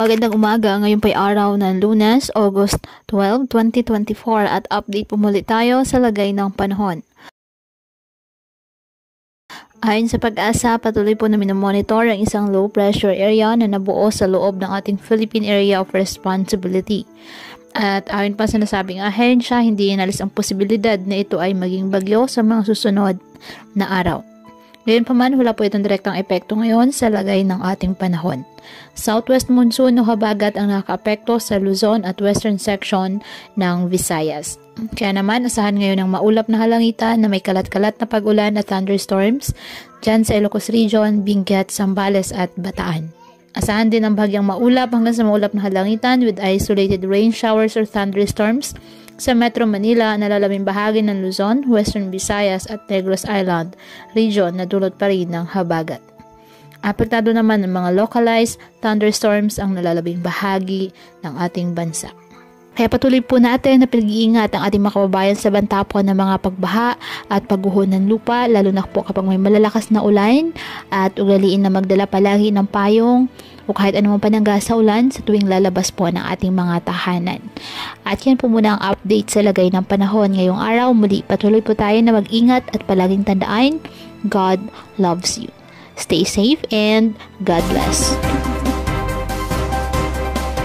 Magandang umaga, ngayon pa'y araw ng Lunes, August 12, 2024 at update po muli tayo sa lagay ng panahon. Ayon sa Pag-asa, patuloy po na minomonitor ang isang low pressure area na nabuo sa loob ng ating Philippine Area of Responsibility. At ayon pa sa nasabing ahensya, hindi inalis ang posibilidad na ito ay maging bagyo sa mga susunod na araw. Ngayon pa man, wala po itong direktang epekto ngayon sa lagay ng ating panahon. Southwest monsoon o habagat ang nakaka-apekto sa Luzon at western section ng Visayas. Kaya naman, asahan ngayon ng maulap na halangitan na may kalat-kalat na pag-ulan at thunderstorms dyan sa Ilocos Region, Benguet, Zambales at Bataan. Asahan din ang bahagyang maulap hanggang sa maulap na halangitan with isolated rain showers or thunderstorms sa Metro Manila, nalalabing bahagi ng Luzon, Western Visayas at Negros Island region na dulot pa rin ng habagat. Apektado naman ng mga localized thunderstorms ang nalalabing bahagi ng ating bansa. Kaya patuloy po natin na pinag-iingat ang ating mga kababayan sa banta po ng mga pagbaha at pagguho ng lupa, lalo na po kapag may malalakas na ulan, at ugaliin na magdala palagi ng payong o kahit anumang panangga sa ulan sa tuwing lalabas po ng ating mga tahanan. At yan po muna ang update sa lagay ng panahon ngayong araw. Muli patuloy po tayo na mag-ingat at palaging tandaan, God loves you. Stay safe and God bless.